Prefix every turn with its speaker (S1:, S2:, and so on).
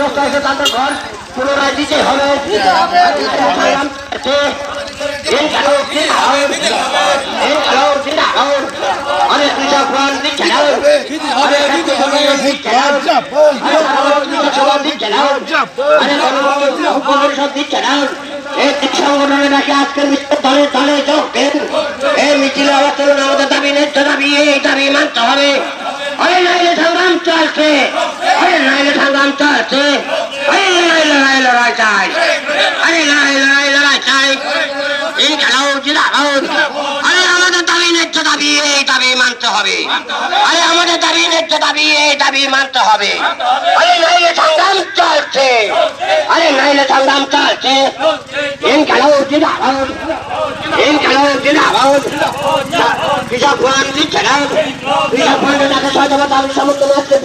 S1: ক্ষতিগ্রস্ত হয়েছে তাদের ঘর পুনরায় দিতে হবে। অনেক কৃষক দিচ্ছে না, দিচ্ছে না। এই সংগঠনে নাকি আজকের দলে দলে যোগ দেন। এই মিছিলে আবার চলুন, আমাদের দাবি ন্যায্য দাবি, এই দাবি মানতে হবে। অরে নাইলে সংগ্রাম চলছে, অরে নাইলে সংগ্রাম চলছে, অরে লড়াই লড়াই চাই, অরে লড়াই চাই। এই খেলাও জিরাও, আরে আমাদের দাবি ন্যায্য দাবি, এই দাবি মানতে হবে। আরে আমাদের দাবি ন্যায্য দাবি, এই দাবি মানতে হবে। আরে নাইলে সংগ্রাম চলছে, আরে নাইলে সংগ্রাম চলছে। এই খেলাও জিরাও, এই খেলাও জিরাও। কৃষক দিচ্ছে না, কৃষক তাকে সহযোগিতা আমি সমর্থন আজকে